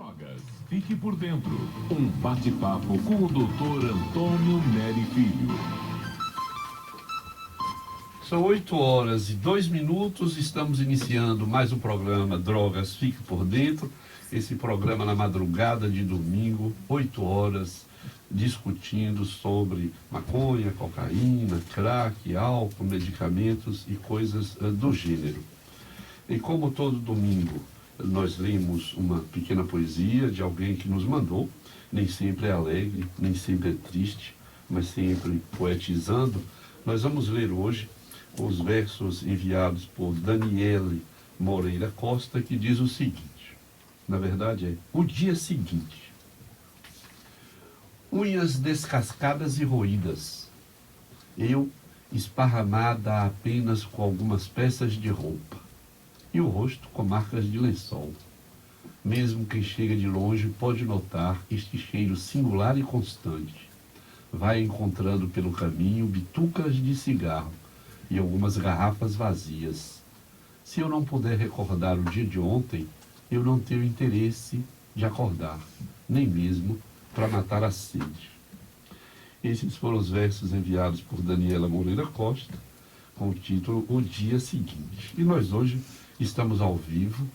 Drogas. Fique por dentro. Um bate-papo com o Dr. Antônio Neri Filho. São 8h02, estamos iniciando mais um programa Drogas Fique por Dentro. Esse programa na madrugada de domingo, 8 horas, discutindo sobre maconha, cocaína, crack, álcool, medicamentos e coisas do gênero. E como todo domingo, nós lemos uma pequena poesia de alguém que nos mandou, nem sempre é alegre, nem sempre é triste, mas sempre poetizando. Nós vamos ler hoje os versos enviados por Daniele Moreira Costa, que diz o seguinte, na verdade é o dia seguinte. Unhas descascadas e roídas, eu esparramada apenas com algumas peças de roupa, e o rosto com marcas de lençol. Mesmo quem chega de longe pode notar este cheiro singular e constante. Vai encontrando pelo caminho bitucas de cigarro e algumas garrafas vazias. Se eu não puder recordar o dia de ontem, eu não tenho interesse de acordar, nem mesmo para matar a sede. Esses foram os versos enviados por Daniela Moreira Costa, com o título O Dia Seguinte. E nós hoje estamos ao vivo.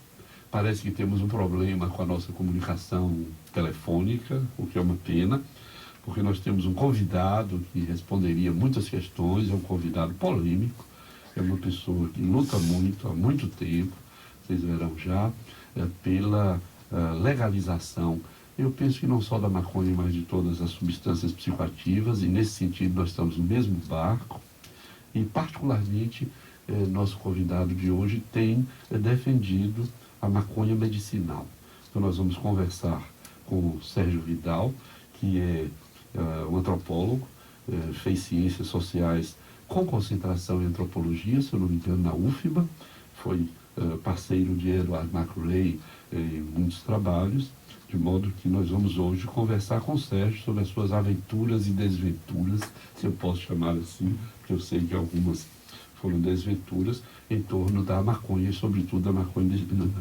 Parece que temos um problema com a nossa comunicação telefônica, o que é uma pena, porque nós temos um convidado que responderia muitas questões, é um convidado polêmico, é uma pessoa que luta muito, há muito tempo, vocês verão já, pela legalização. Eu penso que não só da maconha, mas de todas as substâncias psicoativas, e nesse sentido nós estamos no mesmo barco, e particularmente nosso convidado de hoje tem defendido a maconha medicinal. Então nós vamos conversar com o Sérgio Vidal, que é um antropólogo, fez ciências sociais com concentração em antropologia, se eu não me engano, na UFBA, foi parceiro de Edward McRae em muitos trabalhos, de modo que nós vamos hoje conversar com o Sérgio sobre as suas aventuras e desventuras, se eu posso chamar assim, porque eu sei que algumas foram desventuras em torno da maconha e sobretudo da maconha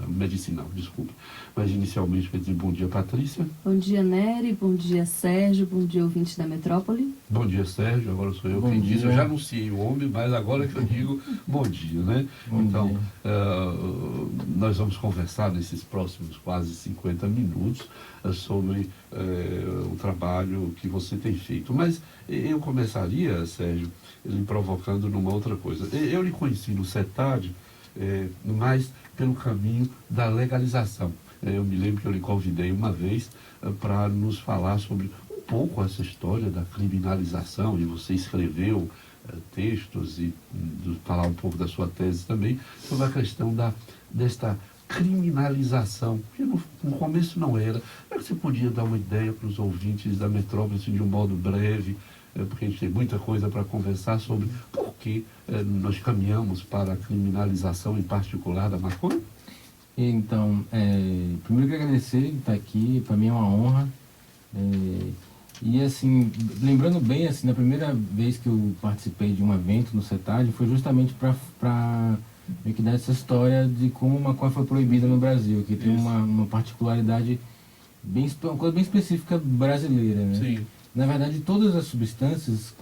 medicinal, desculpa. Mas inicialmente eu dizer bom dia, Patrícia. Bom dia, Nery, bom dia, Sérgio, bom dia, ouvinte da Metrópole. Bom dia, Sérgio, agora sou eu quem diz, eu já anunciei o homem, mas agora é que eu digo bom dia, né? Então, nós vamos conversar nesses próximos quase 50 minutos sobre o trabalho que você tem feito. Mas eu começaria, Sérgio, lhe provocando numa outra coisa. Eu lhe conheci no CETAD, mais pelo caminho da legalização. Eu me lembro que eu lhe convidei uma vez para nos falar sobre um pouco essa história da criminalização, e você escreveu textos e falar um pouco da sua tese também, sobre a questão desta criminalização, que no começo não era. Mas você podia dar uma ideia para os ouvintes da Metrópole, assim, de um modo breve, porque a gente tem muita coisa para conversar sobre por que nós caminhamos para a criminalização, em particular, da maconha? Então, primeiro eu quero agradecer de estar aqui, para mim é uma honra. E assim, lembrando bem, assim, na primeira vez que eu participei de um evento no CETAD, foi justamente para meio que dar essa história de como a maconha foi proibida no Brasil, que tem uma particularidade, uma coisa bem específica brasileira, né? Sim. Na verdade, todas as substâncias,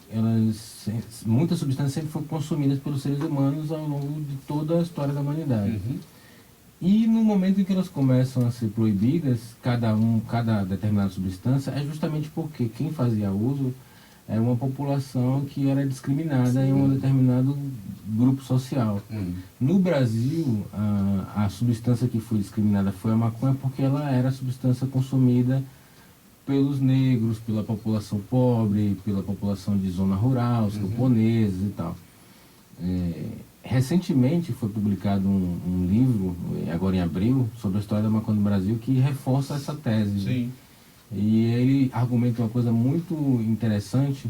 muitas substâncias sempre foram consumidas pelos seres humanos ao longo de toda a história da humanidade. Uhum. E no momento em que elas começam a ser proibidas, cada determinada substância, é justamente porque quem fazia uso era uma população que era discriminada em um determinado grupo social. No Brasil, a substância que foi discriminada foi a maconha porque ela era a substância consumida pelos negros, pela população pobre, pela população de zona rural, os camponeses e tal. Recentemente foi publicado um livro, agora em abril, sobre a história da maconha no Brasil, que reforça essa tese. Sim. E ele argumenta uma coisa muito interessante,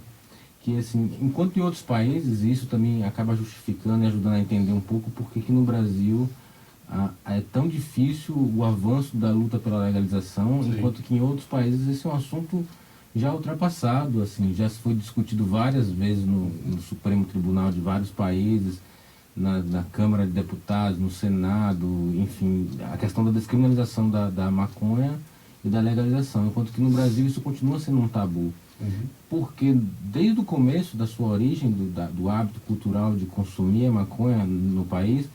que assim, enquanto em outros países, isso também acaba justificando e ajudando a entender um pouco porque que no Brasil é tão difícil o avanço da luta pela legalização, Sim. enquanto que em outros países esse é um assunto já ultrapassado, assim, já foi discutido várias vezes no Supremo Tribunal de vários países, na Câmara de Deputados, no Senado, enfim, a questão da descriminalização da maconha e da legalização, enquanto que no Brasil isso continua sendo um tabu. Porque desde o começo da sua origem, do hábito cultural de consumir a maconha no país,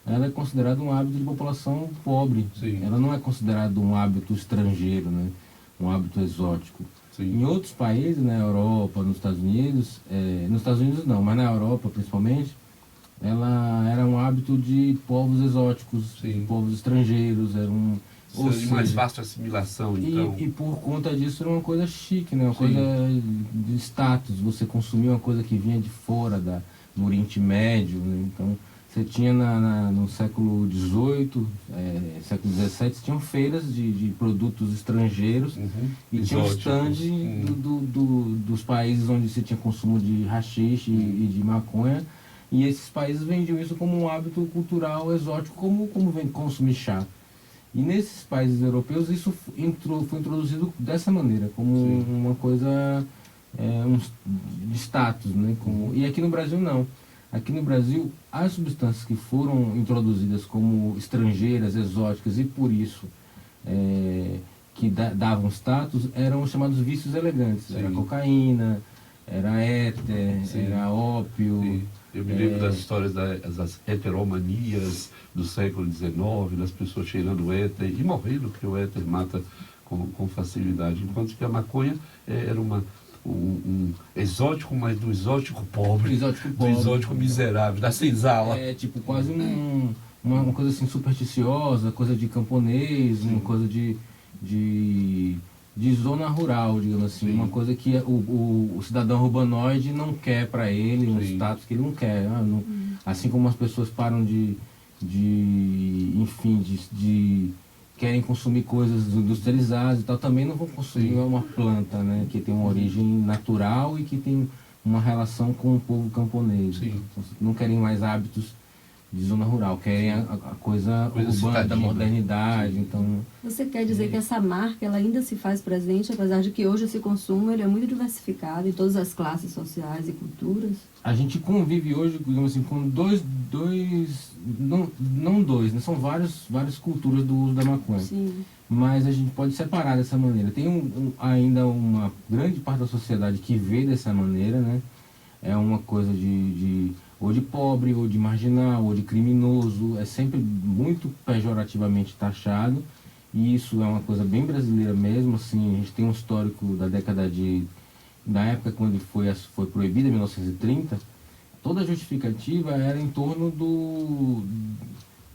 ela é considerada um hábito de população pobre. Sim. Ela não é considerada um hábito estrangeiro, né? Um hábito exótico. Sim. Em outros países, na Europa, nos Estados Unidos não, mas na Europa principalmente, ela era um hábito de povos exóticos, Sim. de povos estrangeiros, era um... Ou De mais seja, fácil assimilação, então. e por conta disso era uma coisa chique, né? Uma Sim. coisa de status. Você consumia uma coisa que vinha de fora, do Oriente Médio, né? Então, você tinha no século XVIII, século XVII, tinham feiras de produtos estrangeiros e tinha um stand dos países onde se tinha consumo de haxixe e de maconha. E esses países vendiam isso como um hábito cultural exótico, como vem consumir chá. E nesses países europeus isso foi introduzido dessa maneira, como uma coisa de status, né? E aqui no Brasil não. Aqui no Brasil, as substâncias que foram introduzidas como estrangeiras, exóticas e por isso que davam status eram os chamados vícios elegantes. Sim. Era cocaína, era éter, era ópio. Sim. Eu me lembro das histórias das heteromanias do século XIX, das pessoas cheirando éter e morrendo, porque o éter mata com facilidade. Enquanto que a maconha era um exótico, mas do exótico pobre, do exótico miserável, da senzala. É tipo quase uma coisa assim supersticiosa, coisa de camponês, uma coisa de zona rural, digamos assim. Sim. Uma coisa que o cidadão urbanoide não quer para ele, um status que ele não quer. Assim como as pessoas param de querem consumir coisas industrializadas e tal, também não vão consumir uma planta, né, que tem uma origem natural e que tem uma relação com o povo camponês. Então, não querem mais hábitos de zona rural, querem a coisa urbana da modernidade. Então, você quer dizer que essa marca ela ainda se faz presente, apesar de que hoje esse consumo ele é muito diversificado em todas as classes sociais e culturas? A gente convive hoje, digamos assim, com não dois, né? São várias culturas do uso da maconha. Sim. Mas a gente pode separar dessa maneira. Tem ainda uma grande parte da sociedade que vê dessa maneira, né? É uma coisa ou de pobre, ou de marginal, ou de criminoso. É sempre muito pejorativamente taxado. E isso é uma coisa bem brasileira mesmo. Assim, a gente tem um histórico da época quando foi proibida, em 1930. Toda a justificativa era em torno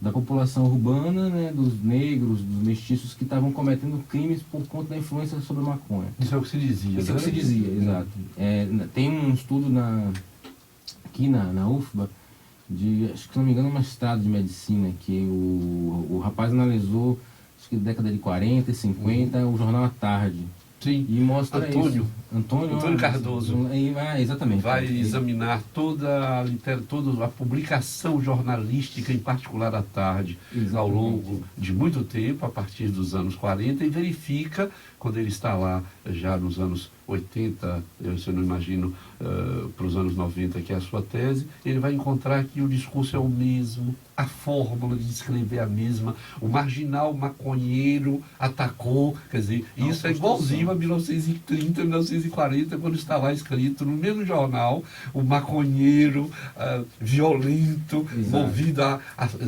da população urbana, né, dos negros, dos mestiços que estavam cometendo crimes por conta da influência sobre a maconha. Isso é o que se dizia, Isso é o que se dizia, exato. Tem um estudo aqui na UFBA, acho que se não me engano, um mestrado de medicina, que o rapaz analisou, acho que na década de 40 e 50, o jornal à tarde. Sim. E mostra isso. Antônio Cardoso. Exatamente. Vai examinar toda a publicação jornalística, em particular à tarde, ao longo de muito tempo, a partir dos anos 40, e verifica, quando ele está lá já nos anos 80, eu não imagino, para os anos 90, que é a sua tese, ele vai encontrar que o discurso é o mesmo, a fórmula de descrever a mesma, o marginal maconheiro atacou, quer dizer, isso é igualzinho a 1930, 1940, quando está lá escrito no mesmo jornal, o maconheiro violento, movido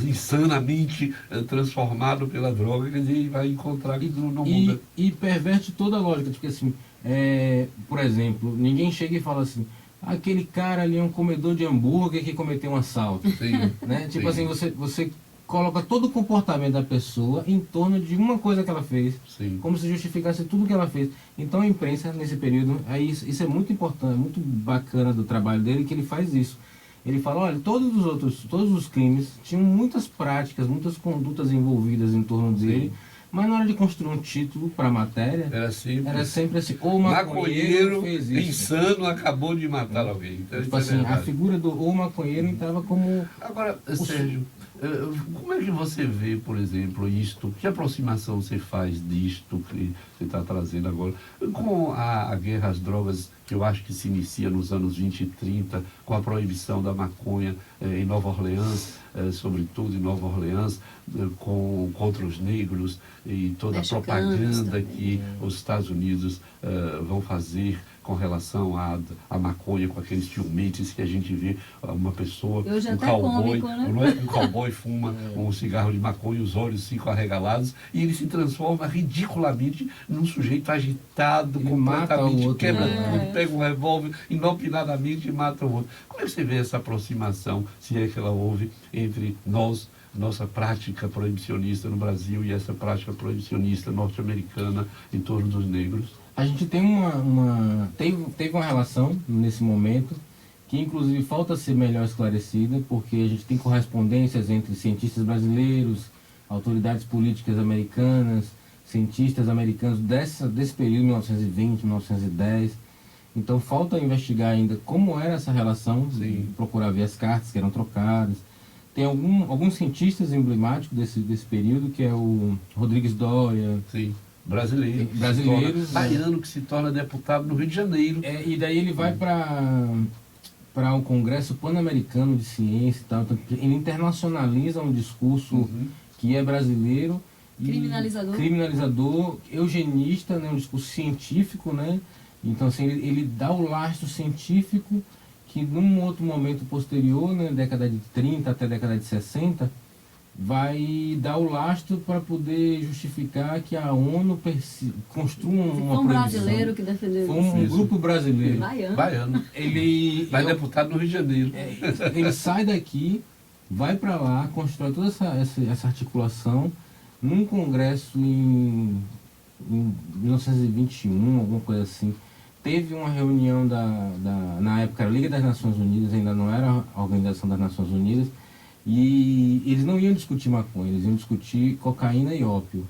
insanamente transformado pela droga, quer dizer, ele vai encontrar que não muda. E perverte toda a lógica, porque assim, por exemplo, ninguém chega e fala assim, aquele cara ali é um comedor de hambúrguer que cometeu um assalto. Sim, né? Tipo assim, você coloca todo o comportamento da pessoa em torno de uma coisa que ela fez, como se justificasse tudo que ela fez. Então a imprensa, nesse período, isso é muito importante, muito bacana do trabalho dele, que ele faz isso. Ele fala, olha, todos os crimes tinham muitas práticas, muitas condutas envolvidas em torno dele, mas na hora de construir um título para a matéria, era sempre assim, o maconheiro fez isso. Insano acabou de matar alguém. Então, tipo assim, a figura do maconheiro entrava como... Agora, Sérgio, Como é que você vê, por exemplo, isto? Que aproximação você faz disto que você está trazendo agora com a guerra às drogas, que eu acho que se inicia nos anos 20 e 30, com a proibição da maconha em Nova Orleans, sobretudo em Nova Orleans, contra os negros e toda a propaganda que os Estados Unidos vão fazer com relação à maconha, com aqueles filmetes que a gente vê uma pessoa, um cowboy, cômico, né? Não é? Um cowboy fuma um cigarro de maconha, os olhos ficam arregalados e ele se transforma ridiculamente num sujeito agitado, ele completamente, quebra tudo, pega um revólver inopinadamente e mata o outro. Como é que você vê essa aproximação, se é que ela houve, entre nós, nossa prática proibicionista no Brasil e essa prática proibicionista norte-americana em torno dos negros? A gente tem teve uma relação nesse momento que inclusive falta ser melhor esclarecida, porque a gente tem correspondências entre cientistas brasileiros, autoridades políticas americanas, cientistas americanos desse período, 1920, 1910. Então falta investigar ainda como era essa relação, procurar ver as cartas que eram trocadas. Tem alguns cientistas emblemáticos desse período, que é o Rodrigues Doria. Sim. Brasileiros. Baiano que se torna deputado no Rio de Janeiro. E daí ele vai para o Congresso Pan-Americano de Ciência e tal. Então, ele internacionaliza um discurso que é brasileiro. Criminalizador, eugenista, né, um discurso científico, né? Então, assim, ele dá o lastro científico que, num outro momento posterior, né, década de 30 até década de 60, vai dar o lastro para poder justificar que a ONU construa uma proibição. Foi um brasileiro que defendeu isso. Foi um grupo brasileiro. Baiano. Ele vai deputado no Rio de Janeiro. Ele sai daqui, vai para lá, constrói toda essa articulação num congresso em 1921, alguma coisa assim. Teve uma reunião na época, a Liga das Nações Unidas, ainda não era a Organização das Nações Unidas, e eles não iam discutir maconha, eles iam discutir cocaína e ópio,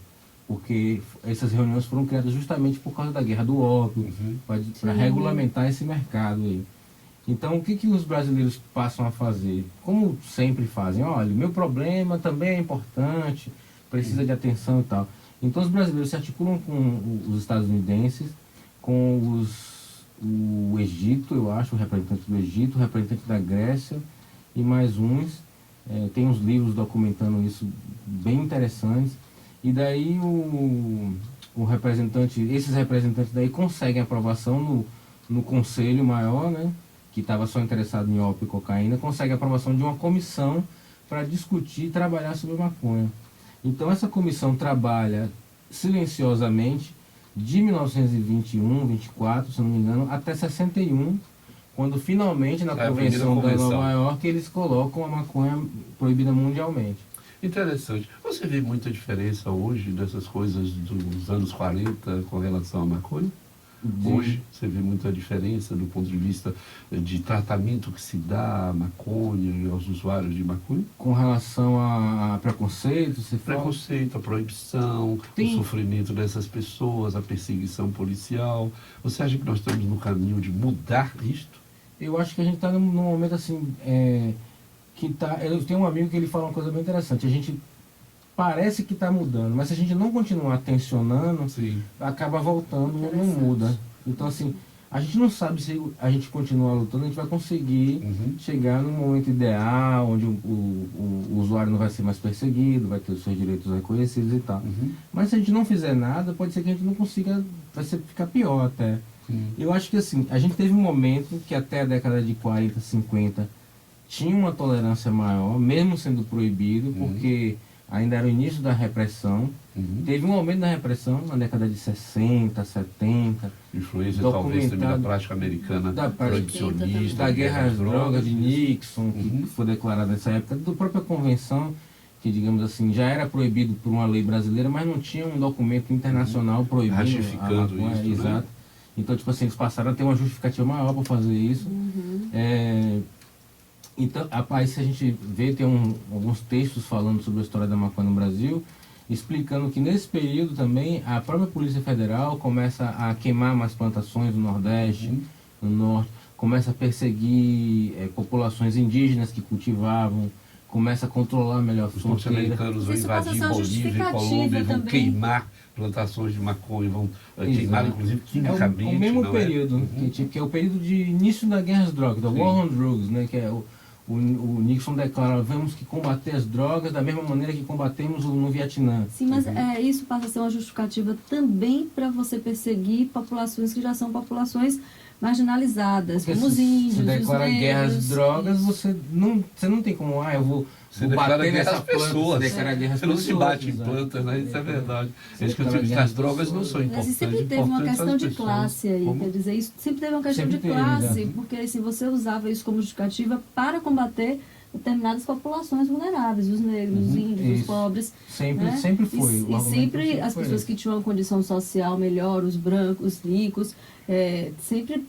porque essas reuniões foram criadas justamente por causa da guerra do ópio, para regulamentar esse mercado aí. Então, o que os brasileiros passam a fazer? Como sempre fazem, olha, meu problema também é importante, precisa de atenção e tal. Então, os brasileiros se articulam com os estadunidenses, com o Egito, eu acho, o representante do Egito, o representante da Grécia e mais uns. Tem uns livros documentando isso bem interessantes. E daí esses representantes daí conseguem aprovação no Conselho Maior, né, que estava só interessado em ópio e cocaína, consegue a aprovação de uma comissão para discutir e trabalhar sobre maconha. Então essa comissão trabalha silenciosamente de 1921, 24, se não me engano, até 61, quando finalmente na Convenção de Nova York eles colocam a maconha proibida mundialmente. Interessante. Você vê muita diferença hoje dessas coisas dos anos 40 com relação à maconha? Hoje você vê muita diferença do ponto de vista de tratamento que se dá à maconha e aos usuários de maconha? Com relação a preconceito, a proibição, o sofrimento dessas pessoas, a perseguição policial. Você acha que nós estamos no caminho de mudar isto? Eu acho que a gente está num momento assim, eu tenho um amigo que ele fala uma coisa bem interessante. A gente parece que está mudando, mas se a gente não continuar tensionando, acaba voltando e não muda. Então, assim, a gente não sabe se a gente continuar lutando, a gente vai conseguir chegar num momento ideal, onde o usuário não vai ser mais perseguido, vai ter os seus direitos reconhecidos e tal. Mas se a gente não fizer nada, pode ser que a gente não consiga, ficar pior até. Eu acho que, assim, a gente teve um momento que até a década de 40, 50, tinha uma tolerância maior, mesmo sendo proibido, porque ainda era o início da repressão. Teve um aumento da repressão na década de 60, 70. Influência talvez também da prática americana proibicionista. Da guerra às drogas de Nixon, que foi declarada nessa época, da própria convenção, que, digamos assim, já era proibido por uma lei brasileira, mas não tinha um documento internacional proibindo. Ratificando isso, exato. Né? Então, tipo assim, eles passaram a ter uma justificativa maior para fazer isso. Então, rapaz, se a gente vê, tem alguns textos falando sobre a história da maconha no Brasil, explicando que nesse período também a própria Polícia Federal começa a queimar mais plantações no Nordeste, no Norte, começa a perseguir populações indígenas que cultivavam, começa a controlar melhor a Os fronteira. norte-americanos vão Isso passa a invadir ser uma Bolívia e justificativa Colômbia, vão também. queimar plantações de maconha, vão queimar, Exato. inclusive, É quimicamente. o mesmo não período, é? que é o período de início da guerra às drogas, da Sim. War on Drugs, né, que é o Nixon declara, vamos que combater as drogas da mesma maneira que combatemos no Vietnã. Sim, mas isso passa a ser uma justificativa também para você perseguir populações que já são populações marginalizadas, Porque como os índios, se declara os guerra às negros. drogas, Isso. você não tem como, eu vou Declara bater guerra nessa às planta, pessoas. você declara guerra às Você não pessoas. se bate em exato. plantas, né? Isso é verdade. Você Eles que declara guerra as às drogas não pessoas. são importantes. Mas sempre teve uma importantes questão as de pessoas. classe aí, Como? quer dizer, isso sempre teve uma questão Sempre de teve, classe, exato. porque assim, você usava isso como justificativa para combater determinadas populações vulneráveis, os negros, os índios, os isso. pobres. Sempre, né? sempre foi. o E argumento sempre as foi pessoas esse. que tinham uma condição social melhor, os brancos, os ricos, sempre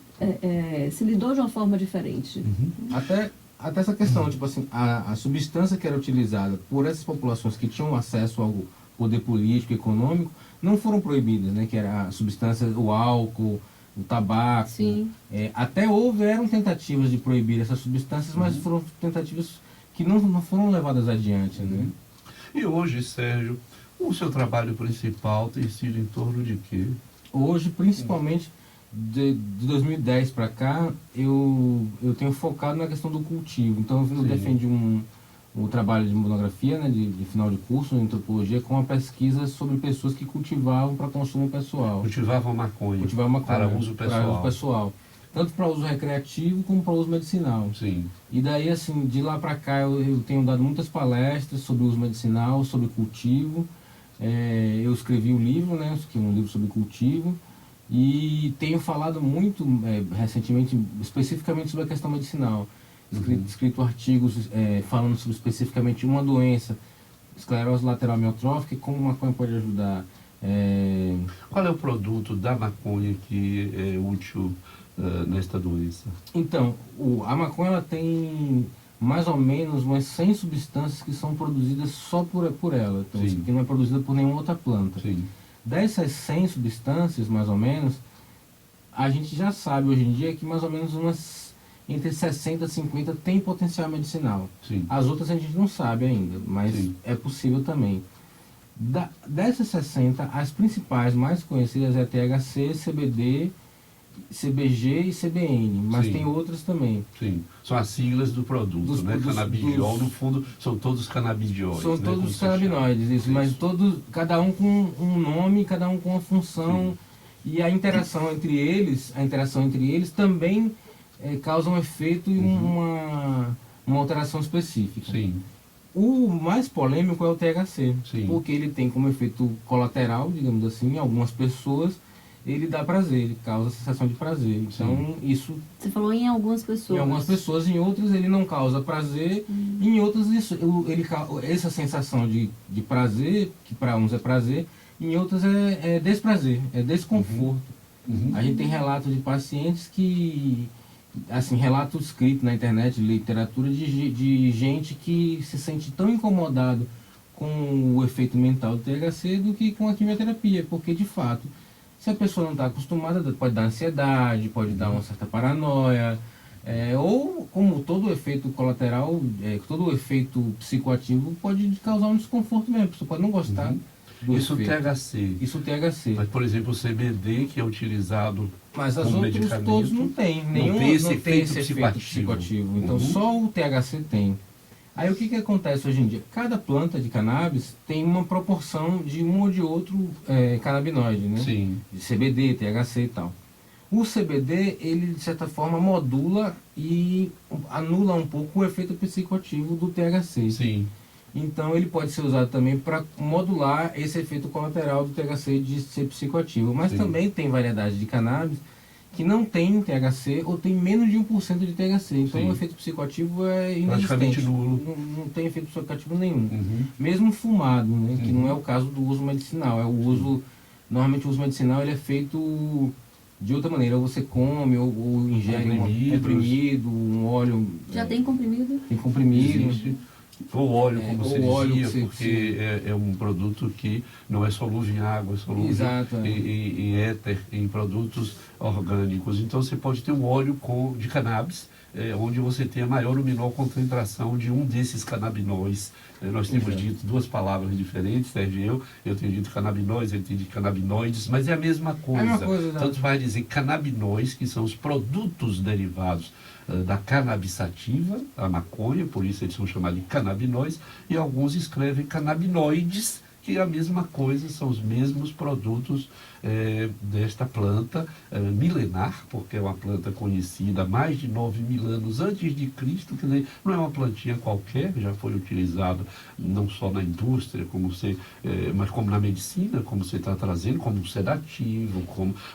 se lidou de uma forma diferente. Até essa questão, tipo assim, a substância que era utilizada por essas populações que tinham acesso ao poder político e econômico não foram proibidas, né? Que era a substância, o álcool, o tabaco. Sim. Até houveram tentativas de proibir essas substâncias, mas foram tentativas que não foram levadas adiante, né? E hoje, Sérgio, o seu trabalho principal tem sido em torno de quê? Hoje, principalmente de 2010 para cá, eu tenho focado na questão do cultivo. Então, eu Sim. defendi um trabalho de monografia, né, de final de curso em antropologia, com uma pesquisa sobre pessoas que cultivavam para consumo pessoal. Cultivavam maconha. Cultivavam maconha Para uso pessoal. Para uso pessoal. Tanto para uso recreativo como para uso medicinal. Sim. E daí, assim, de lá para cá, eu tenho dado muitas palestras sobre uso medicinal, sobre cultivo. Eu escrevi um livro, né, um livro sobre cultivo. E tenho falado muito recentemente, especificamente sobre a questão medicinal. Escrito artigos falando sobre especificamente uma doença, esclerose lateral amiotrófica, e como a maconha pode ajudar. Qual é o produto da maconha que é útil nesta doença? Então, a maconha ela tem mais ou menos umas 100 substâncias que são produzidas só por ela, então, Sim. que não é produzida por nenhuma outra planta. Sim. Dessas 100 substâncias, mais ou menos, a gente já sabe hoje em dia que mais ou menos umas entre 60 e 50 tem potencial medicinal. Sim. As outras a gente não sabe ainda, mas Sim. é possível também. Dessas 60, as principais, mais conhecidas é THC, CBD, CBG e CBN, mas Sim. tem outras também. Sim. São as siglas do produto, né? Canabidiol, no fundo, são todos canabidióis. São né? todos Como os se chama. canabinoides, isso, mas todos, cada um com um nome, cada um com uma função, e a interação entre eles também causa um efeito e uma alteração específica. Sim. O mais polêmico é o THC, Sim. porque ele tem como efeito colateral, digamos assim, em algumas pessoas, ele dá prazer, ele causa sensação de prazer. Então, isso Você falou em algumas pessoas. em algumas pessoas, em outras ele não causa prazer, em outras essa sensação de prazer, que para uns é prazer, em outras é desprazer, é desconforto. A gente tem relatos de pacientes que, assim, relato escrito na internet, literatura, de gente que se sente tão incomodado com o efeito mental do THC do que com a quimioterapia, porque de fato, se a pessoa não está acostumada, pode dar ansiedade, pode dar uma certa paranoia, ou como todo efeito colateral, todo efeito psicoativo pode causar um desconforto mesmo, a pessoa pode não gostar do Isso efeito. THC. Isso THC. Mas, por exemplo, o CBD, que é utilizado Mas as como outras medicamento, todos não tem, nenhum tem esse não tem efeito esse efeito psicoativo. Então só o THC tem. Aí o que acontece hoje em dia? Cada planta de cannabis tem uma proporção de um ou de outro canabinoide, né? Sim. De CBD, THC e tal. O CBD, ele de certa forma modula e anula um pouco o efeito psicoativo do THC. Sim. Então ele pode ser usado também para modular esse efeito colateral do THC de ser psicoativo. Mas Sim. também tem variedade de cannabis que não tem THC ou tem menos de 1% de THC. Então Sim. o efeito psicoativo é Praticamente inexistente. nulo. Não tem efeito psicoativo nenhum. Uhum. Mesmo fumado, né? Que não é o caso do uso medicinal. É o uso, normalmente o uso medicinal ele é feito de outra maneira. Ou você come ou ingere um comprimido, um óleo. Já tem comprimido? Tem comprimido. Existe. Ou óleo, como ou se óleo dizia, que porque é um produto que não é solúvel em água, é solúvel Exato, em éter, em produtos orgânicos. Então você pode ter um óleo de cannabis onde você tem a maior ou menor concentração de um desses canabinóis. Nós temos dito duas palavras diferentes, Sérgio e eu tenho dito canabinóis, ele tem dito canabinoides, mas é a mesma coisa. Tanto vai dizer canabinóis, que são os produtos derivados da cannabis-sativa, a maconha, por isso eles são chamados de canabinóis, e alguns escrevem canabinoides, que é a mesma coisa, são os mesmos produtos desta planta milenar, porque é uma planta conhecida há mais de 9.000 anos antes de Cristo, quer dizer, não é uma plantinha qualquer, já foi utilizado não só na indústria, mas como na medicina, como você está trazendo, como um sedativo,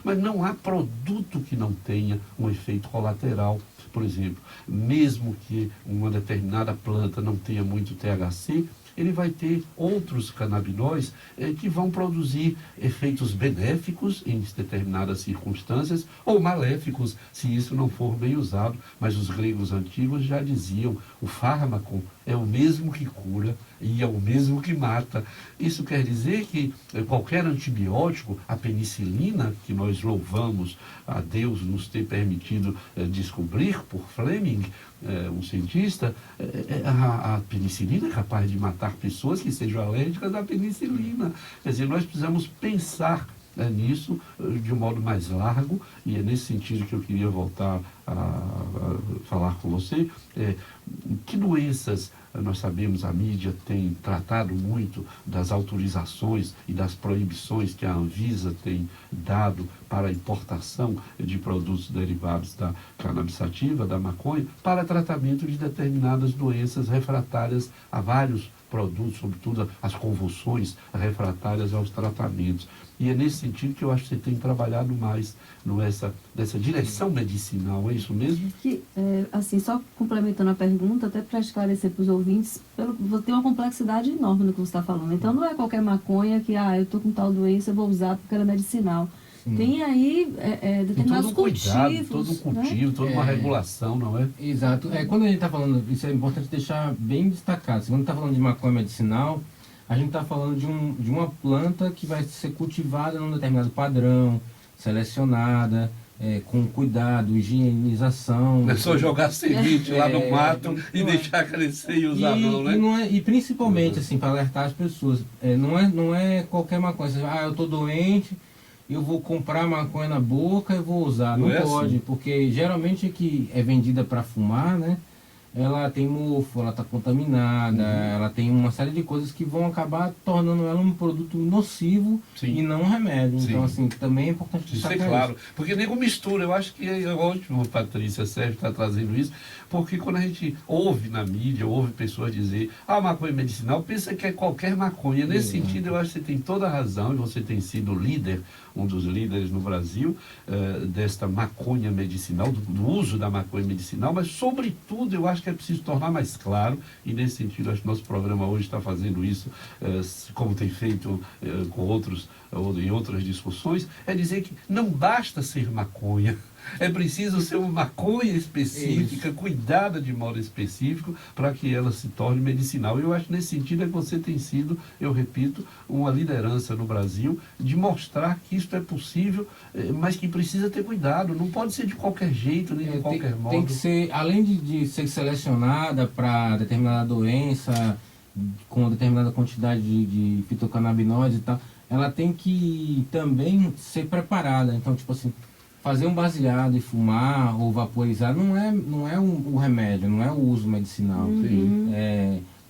mas não há produto que não tenha um efeito colateral. Por exemplo, mesmo que uma determinada planta não tenha muito THC, ele vai ter outros canabinóis que vão produzir efeitos benéficos em determinadas circunstâncias ou maléficos, se isso não for bem usado. Mas os gregos antigos já diziam, o fármaco é o mesmo que cura e é o mesmo que mata. Isso quer dizer que qualquer antibiótico, a penicilina, que nós louvamos a Deus nos ter permitido descobrir por Fleming, um cientista, a penicilina é capaz de matar pessoas que sejam alérgicas à penicilina. Quer dizer, nós precisamos pensar nisso de um modo mais largo, e é nesse sentido que eu queria voltar a falar com você. Que doenças, nós sabemos, a mídia tem tratado muito das autorizações e das proibições que a Anvisa tem dado para a importação de produtos derivados da cannabis-sativa, da maconha, para tratamento de determinadas doenças refratárias a vários produtos, sobretudo as convulsões refratárias aos tratamentos. E é nesse sentido que eu acho que você tem trabalhado mais nessa direção medicinal, é isso mesmo? Que, assim, só complementando a pergunta, até para esclarecer para os ouvintes, tem uma complexidade enorme no que você está falando. Então, não é qualquer maconha que, eu estou com tal doença, eu vou usar porque ela é medicinal. Sim. Tem aí determinados cultivos. Todo um cultivo, toda uma regulação, não é? Exato. Quando a gente está falando, isso é importante deixar bem destacado. Quando está falando de maconha medicinal, a gente está falando de uma planta que vai ser cultivada num determinado padrão, selecionada, com cuidado, higienização. Não é só jogar semente lá no mato e deixar crescer e usar, não, né? E principalmente, assim, para alertar as pessoas, não é qualquer maconha. Você, eu estou doente, eu vou comprar maconha na boca e vou usar. Não pode, assim. Porque geralmente que é vendida para fumar, né? Ela tem mofo, ela está contaminada, ela tem uma série de coisas que vão acabar tornando ela um produto nocivo. Sim. E não um remédio. Sim. Então, assim, também é importante destacar isso. Claro, porque nego mistura. Eu acho que é ótimo, Patrícia Sérgio está trazendo isso, porque quando a gente ouve na mídia, ouve pessoas dizer, maconha medicinal, pensa que é qualquer maconha. Nesse sentido, eu acho que você tem toda a razão, e você tem sido líder, um dos líderes no Brasil, desta maconha medicinal, do uso da maconha medicinal, mas, sobretudo, eu acho que é preciso tornar mais claro, e nesse sentido, acho que nosso programa hoje está fazendo isso, como tem feito com outros, em outras discussões, é dizer que não basta ser maconha. É preciso ser uma maconha específica, cuidada de modo específico, para que ela se torne medicinal. E eu acho que nesse sentido é que você tem sido, eu repito, uma liderança no Brasil de mostrar que isso é possível, mas que precisa ter cuidado. Não pode ser de qualquer jeito, nem de qualquer modo. Tem que ser, além de ser selecionada para determinada doença, com determinada quantidade de fitocannabinoides e tal, ela tem que também ser preparada. Então, tipo assim, fazer um baseado e fumar ou vaporizar não é o remédio, não é o uso medicinal.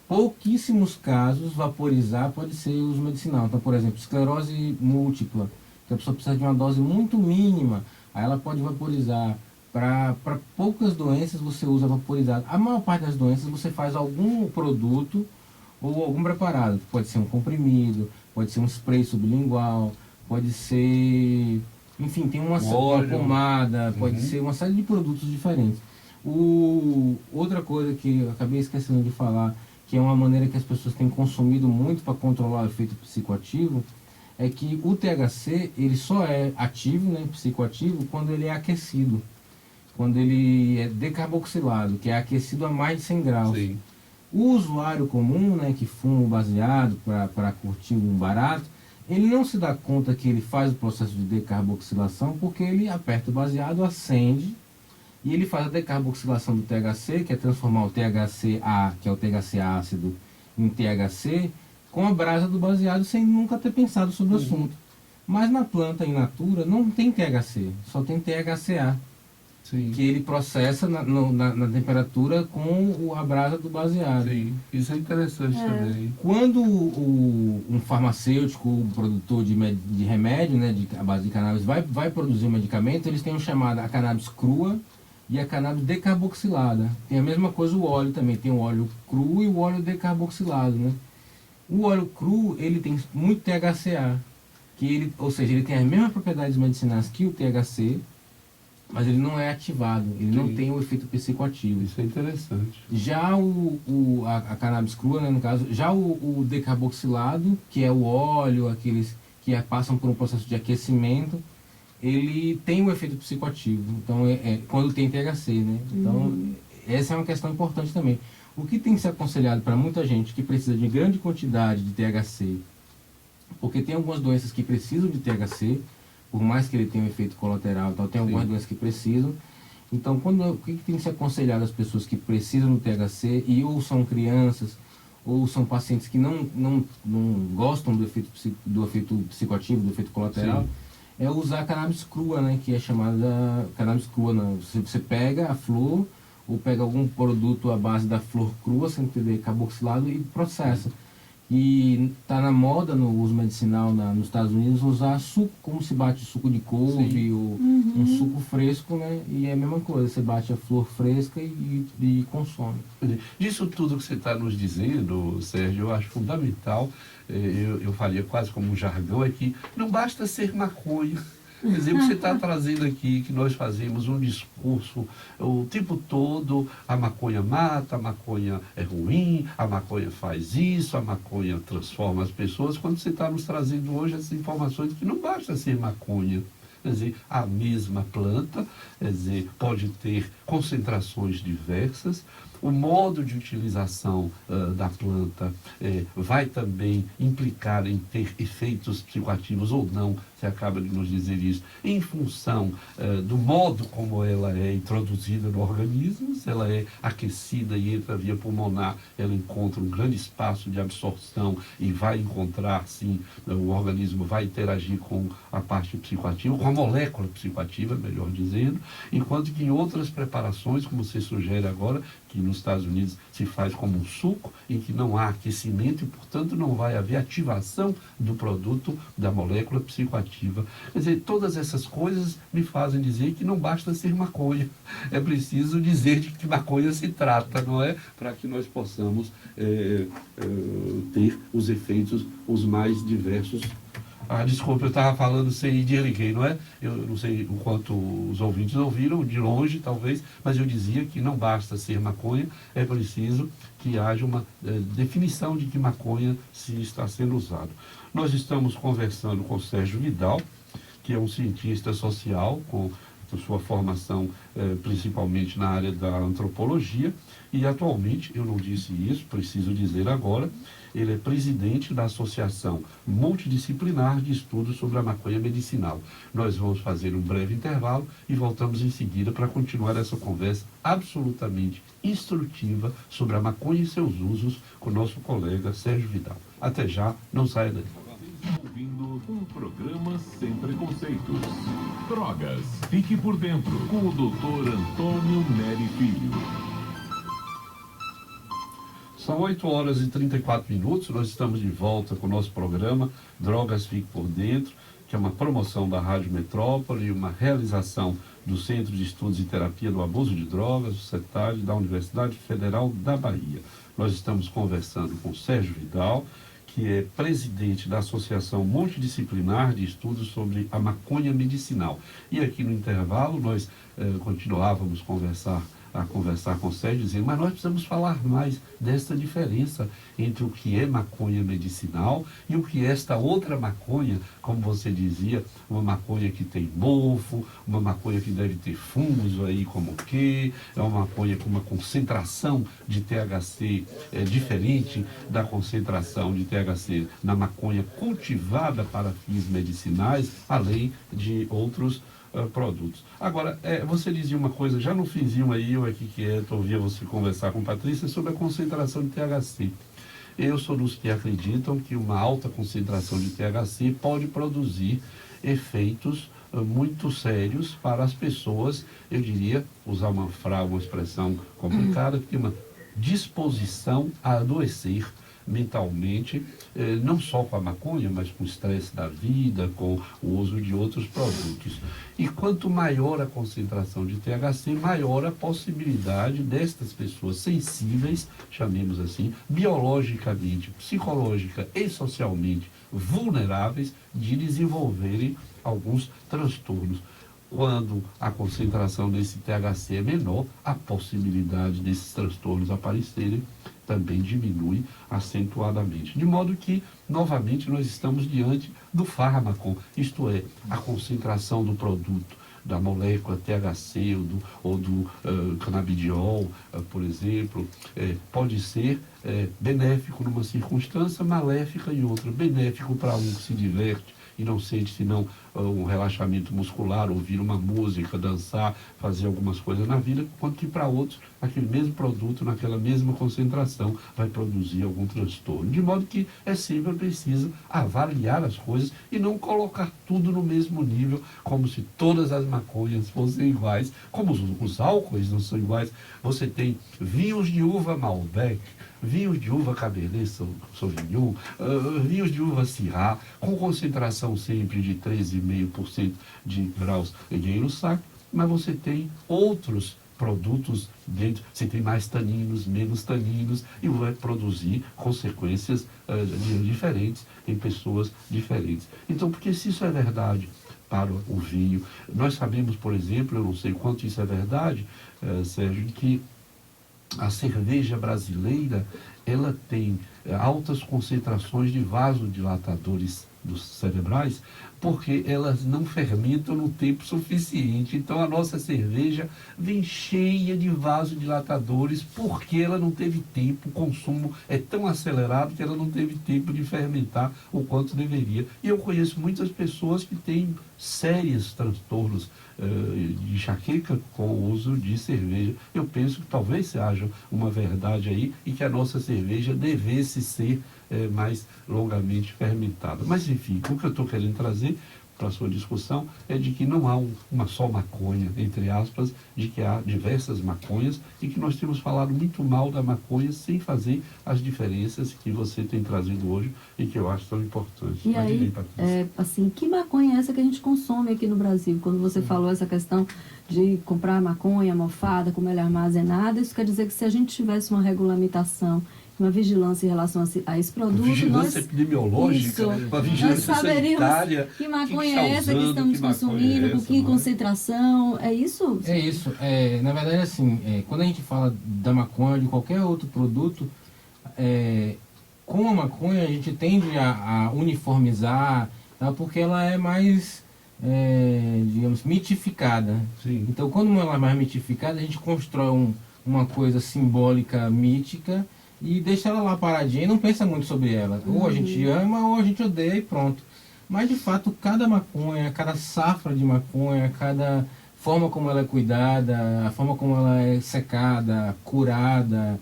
Pouquíssimos casos vaporizar pode ser uso medicinal. Então, por exemplo, esclerose múltipla, que a pessoa precisa de uma dose muito mínima, aí ela pode vaporizar. Para poucas doenças você usa vaporizado. A maior parte das doenças você faz algum produto ou algum preparado. Pode ser um comprimido, pode ser um spray sublingual, pode ser... Enfim, tem uma pomada, pode ser uma série de produtos diferentes. Outra coisa que eu acabei esquecendo de falar, que é uma maneira que as pessoas têm consumido muito para controlar o efeito psicoativo, é que o THC ele só é ativo, né, psicoativo, quando ele é aquecido. Quando ele é decarboxilado, que é aquecido a mais de 100 graus. Sim. O usuário comum, né, que fuma baseado para curtir um barato, ele não se dá conta que ele faz o processo de decarboxilação porque ele aperta o baseado, acende e ele faz a decarboxilação do THC, que é transformar o THCA, que é o THC ácido, em THC, com a brasa do baseado, sem nunca ter pensado sobre o assunto. Mas na planta, in natura, não tem THC, só tem THCA, Sim. que ele processa na temperatura com a brasa do baseado. Sim, isso é interessante também. Quando um farmacêutico, um produtor de remédio, né, a base de cannabis, vai produzir um medicamento, eles têm o chamado a cannabis crua e a cannabis decarboxilada. Tem a mesma coisa o óleo também, tem o óleo cru e o óleo decarboxilado, né? O óleo cru, ele tem muito THCA, ou seja, ele tem as mesmas propriedades medicinais que o THC, mas ele não é ativado, ele não tem o efeito psicoativo. Isso é interessante. Já a cannabis crua, né, no caso, já o decarboxilado, que é o óleo, aqueles que passam por um processo de aquecimento, ele tem um efeito psicoativo. Então, quando tem THC, né? Então, essa é uma questão importante também. O que tem que ser aconselhado para muita gente que precisa de grande quantidade de THC, porque tem algumas doenças que precisam de THC, por mais que ele tenha um efeito colateral, então tem algumas doenças que precisam. Então, o que tem que ser aconselhado às pessoas que precisam do THC, e ou são crianças, ou são pacientes que não gostam do efeito psicoativo, do efeito colateral, é usar a cannabis crua, né, que é chamada cannabis crua. Né? Você pega a flor, ou pega algum produto à base da flor crua, sem ter decarboxilado, e processa. E está na moda no uso medicinal nos Estados Unidos usar suco, como se bate suco de couve ou um suco fresco, né? E é a mesma coisa, você bate a flor fresca e consome. Disso tudo que você está nos dizendo, Sérgio, eu acho fundamental, eu faria quase como um jargão, é que não basta ser maconha. Por exemplo, você está trazendo aqui que nós fazemos um discurso o tempo todo, a maconha mata, a maconha é ruim, a maconha faz isso, a maconha transforma as pessoas, quando você está nos trazendo hoje essas informações que não basta ser maconha. Quer dizer, a mesma planta, quer dizer, pode ter concentrações diversas. O modo de utilização da planta vai também implicar em ter efeitos psicoativos ou não, você acaba de nos dizer isso, em função do modo como ela é introduzida no organismo. Se ela é aquecida e entra via pulmonar, ela encontra um grande espaço de absorção e vai encontrar, sim, o organismo vai interagir com a parte psicoativa, com a molécula psicoativa, melhor dizendo, enquanto que em outras preparações, como você sugere agora, que nos Estados Unidos se faz como um suco, em que não há aquecimento e, portanto, não vai haver ativação do produto, da molécula psicoativa. Quer dizer, todas essas coisas me fazem dizer que não basta ser maconha, é preciso dizer de que maconha se trata, não é? Para que nós possamos ter os efeitos os mais diversos. Desculpa, eu estava falando sem desliguei, não é? Eu não sei o quanto os ouvintes ouviram, de longe talvez, mas eu dizia que não basta ser maconha, é preciso que haja uma definição de que maconha se está sendo usado. Nós estamos conversando com o Sérgio Vidal, que é um cientista social com sua formação principalmente na área da antropologia, e atualmente, eu não disse isso, preciso dizer agora, ele é presidente da Associação Multidisciplinar de Estudos sobre a Maconha Medicinal. Nós vamos fazer um breve intervalo e voltamos em seguida para continuar essa conversa absolutamente instrutiva sobre a maconha e seus usos com o nosso colega Sérgio Vidal. Até já, não saia daí. Ouvindo um programa sem preconceitos. Drogas. Fique por dentro com o Dr. Antônio Neri Filho. São 8 horas e 34 minutos, nós estamos de volta com o nosso programa Drogas Fique por Dentro, que é uma promoção da Rádio Metrópole e uma realização do Centro de Estudos e Terapia do Abuso de Drogas, o CETAD, da Universidade Federal da Bahia. Nós estamos conversando com Sérgio Vidal, que é presidente da Associação Multidisciplinar de Estudos sobre a Maconha Medicinal. E aqui no intervalo nós continuávamos a conversar com o Sérgio, dizendo, mas nós precisamos falar mais dessa diferença entre o que é maconha medicinal e o que é esta outra maconha, como você dizia, uma maconha que tem mofo, uma maconha que deve ter fungos aí como que, é uma maconha com uma concentração de THC diferente da concentração de THC na maconha cultivada para fins medicinais, além de outros produtos. Agora, você dizia uma coisa, já no finzinho aí, eu aqui quieto, ouvia você conversar com Patrícia sobre a concentração de THC. Eu sou dos que acreditam que uma alta concentração de THC pode produzir efeitos muito sérios para as pessoas, eu diria, usar uma expressão complicada, que uma disposição a adoecer mentalmente, não só com a maconha, mas com o estresse da vida, com o uso de outros produtos. E quanto maior a concentração de THC, maior a possibilidade destas pessoas sensíveis, chamemos assim, biologicamente, psicológica e socialmente vulneráveis, de desenvolverem alguns transtornos. Quando a concentração desse THC é menor, a possibilidade desses transtornos aparecerem também diminui acentuadamente. De modo que, novamente, nós estamos diante do fármaco, isto é, a concentração do produto, da molécula THC ou do canabidiol, por exemplo, pode ser benéfico numa circunstância, maléfica em outra. Benéfico para um que se diverte e não sente senão um relaxamento muscular, ouvir uma música, dançar, fazer algumas coisas na vida, enquanto que para outros, aquele mesmo produto, naquela mesma concentração, vai produzir algum transtorno. De modo que é sempre preciso avaliar as coisas e não colocar tudo no mesmo nível, como se todas as maconhas fossem iguais, como os álcoois não são iguais. Você tem vinhos de uva Malbec, vinhos de uva Cabernet Sauvignon, vinhos de uva Syrah, com concentração sempre de 13,5% de graus Gay-Lussac, mas você tem outros produtos dentro, você tem mais taninos, menos taninos, e vai produzir consequências diferentes em pessoas diferentes. Então, porque se isso é verdade para o vinho, nós sabemos, por exemplo, eu não sei quanto isso é verdade, Sérgio, que a cerveja brasileira, ela tem altas concentrações de vasodilatadores cerebrais, porque elas não fermentam no tempo suficiente. Então a nossa cerveja vem cheia de vasodilatadores, porque ela não teve tempo, o consumo é tão acelerado que ela não teve tempo de fermentar o quanto deveria. E eu conheço muitas pessoas que têm sérios transtornos de enxaqueca com o uso de cerveja. Eu penso que talvez haja uma verdade aí e que a nossa cerveja devesse ser mais longamente fermentada. Mas, enfim, o que eu estou querendo trazer para a sua discussão é de que não há uma só maconha, entre aspas, de que há diversas maconhas e que nós temos falado muito mal da maconha sem fazer as diferenças que você tem trazido hoje e que eu acho tão importantes. E aí, assim, que maconha é essa que a gente consome aqui no Brasil? Quando você falou essa questão de comprar maconha mofada, como ela é armazenada, isso quer dizer que se a gente tivesse uma regulamentação, uma vigilância em relação a esse produto. Vigilância epidemiológica, uma vigilância sanitária. Que maconha é essa que estamos consumindo, com que concentração, é isso? É isso. Na verdade, assim, quando a gente fala da maconha ou de qualquer outro produto, com a maconha a gente tende a uniformizar, tá? Porque ela é mais, digamos, mitificada. Sim. Então, quando ela é mais mitificada, a gente constrói uma coisa simbólica, mítica, e deixa ela lá paradinha e não pensa muito sobre ela. Ou a gente ama ou a gente odeia e pronto. Mas de fato, cada maconha, cada safra de maconha, cada forma como ela é cuidada, a forma como ela é secada, curada,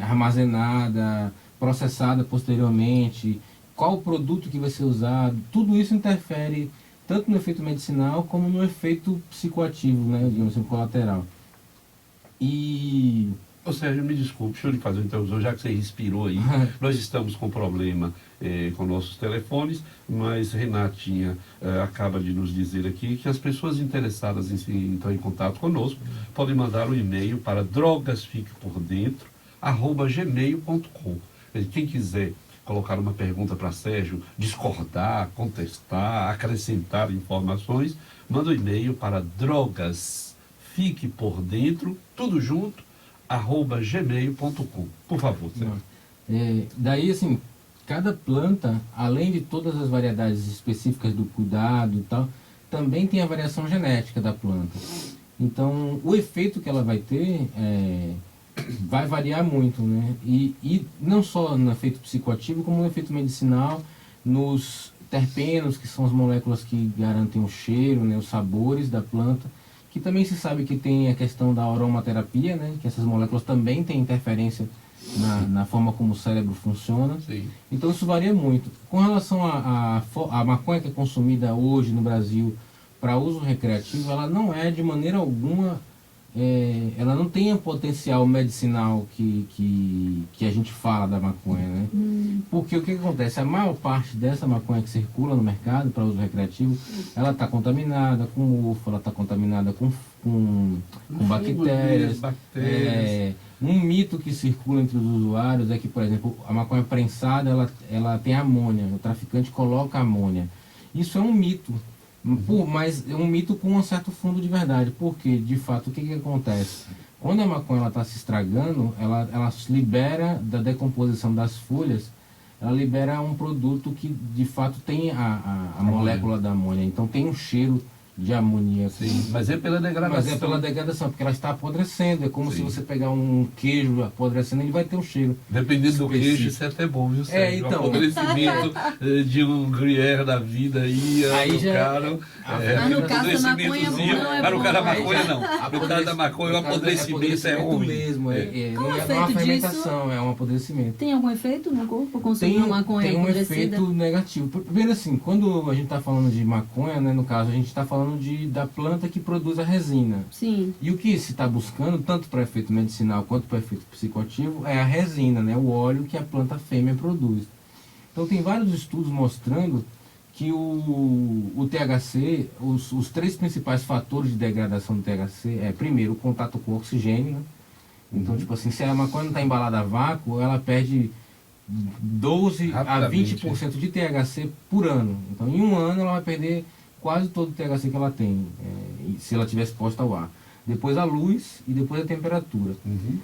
armazenada, processada posteriormente, qual o produto que vai ser usado, tudo isso interfere tanto no efeito medicinal como no efeito psicoativo, né, digamos assim, colateral. E... Ô Sérgio, me desculpe, deixa eu lhe fazer uma interrupção, já que você respirou aí. Nós estamos com problema com nossos telefones, mas Renatinha acaba de nos dizer aqui que as pessoas interessadas em entrar em contato conosco podem mandar um e-mail para drogasfiquepordentro@gmail.com. Quem quiser colocar uma pergunta para Sérgio, discordar, contestar, acrescentar informações, manda um e-mail para drogasfiquepordentro, tudo junto, @gmail.com. Por favor, Sérgio. Daí, assim, cada planta, além de todas as variedades específicas do cuidado e tal, também tem a variação genética da planta. Então, o efeito que ela vai ter vai variar muito, né? E não só no efeito psicoativo, como no efeito medicinal, nos terpenos, que são as moléculas que garantem o cheiro, né, os sabores da planta, que também se sabe que tem a questão da aromaterapia, né, que essas moléculas também têm interferência na forma como o cérebro funciona. Sim. Então isso varia muito. Com relação à maconha que é consumida hoje no Brasil para uso recreativo, ela não é de maneira alguma, ela não tem o potencial medicinal que a gente fala da maconha, né? Porque o que acontece? A maior parte dessa maconha que circula no mercado para uso recreativo, ela está contaminada com mofo, ela está contaminada com bactérias. Um mito que circula entre os usuários é que, por exemplo, a maconha prensada, ela tem amônia, o traficante coloca amônia. Isso é um mito, mas é um mito com um certo fundo de verdade, porque, de fato, o que acontece? Quando a maconha está se estragando, ela libera da decomposição das folhas, ela libera um produto que, de fato, tem a molécula da amônia, então tem um cheiro de amoníaco. Sim, mas é pela degradação. Mas é pela degradação, porque ela está apodrecendo. É como Sim. se você pegar um queijo apodrecendo, ele vai ter um cheiro. Dependendo do específico. queijo, isso é até bom, viu, Sérgio? então. O apodrecimento de um gruyère da vida Aí no já- cara... Mas no caso da maconha não é Mas no bom. caso da maconha não. No caso da maconha o apodrecimento é ruim. mesmo, Qual não o é uma efeito fermentação, é um apodrecimento. Tem algum efeito no corpo consumir uma maconha tem um apodrecida? efeito negativo. Primeiro assim, quando a gente está falando de maconha, né, no caso, a gente está falando da planta que produz a resina. Sim. E o que se está buscando, tanto para efeito medicinal quanto para efeito psicoativo, é a resina, né, o óleo que a planta fêmea produz. Então tem vários estudos mostrando que o THC, os três principais fatores de degradação do THC é, primeiro, o contato com o oxigênio, né? Então, tipo assim, se a maconha não está embalada a vácuo, ela perde 12 a Rapidamente. 20% de THC por ano. Então, em um ano, ela vai perder quase todo o THC que ela tem, se ela estiver exposta ao ar. Depois a luz e depois a temperatura.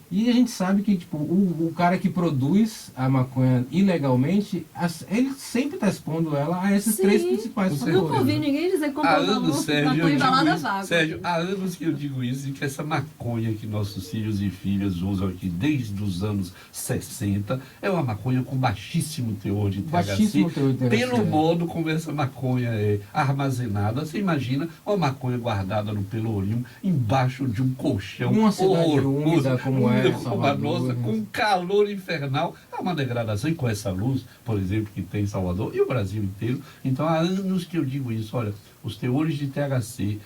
E a gente sabe que tipo, o cara que produz a maconha ilegalmente, ele sempre está expondo ela a esses Sim. três principais Com fatores. Nunca ouvi ninguém dizer que Há comprou anos, Sérgio, eu maconha embalada a digo vácuo. isso, Sérgio, há anos que eu digo isso, e que essa maconha que nossos filhos e filhas usam aqui desde os anos 60 é uma maconha com baixíssimo teor de THC. Baixíssimo teor de THC. Pelo modo como essa maconha é armazenada, você imagina uma maconha guardada no pelourinho, embaixo de um colchão Numa cidade horroroso, úmida como é, como a Salvador, nossa, né? com um calor infernal, há uma degradação, e com essa luz, por exemplo, que tem em Salvador e o Brasil inteiro. Então há anos que eu digo isso, olha, os teores de THC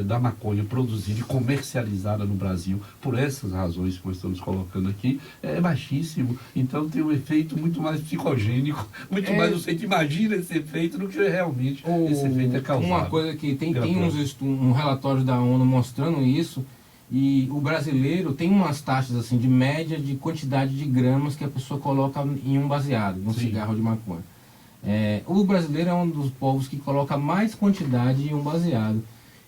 da maconha produzida e comercializada no Brasil, por essas razões que nós estamos colocando aqui, é baixíssimo. Então tem um efeito muito mais psicogênico, muito mais você que imagina esse efeito do que realmente esse efeito é causado. Uma coisa que tem pela um relatório da ONU mostrando isso, e o brasileiro tem umas taxas assim de média de quantidade de gramas que a pessoa coloca em um baseado, num Sim. cigarro de maconha. O brasileiro é um dos povos que coloca mais quantidade em um baseado.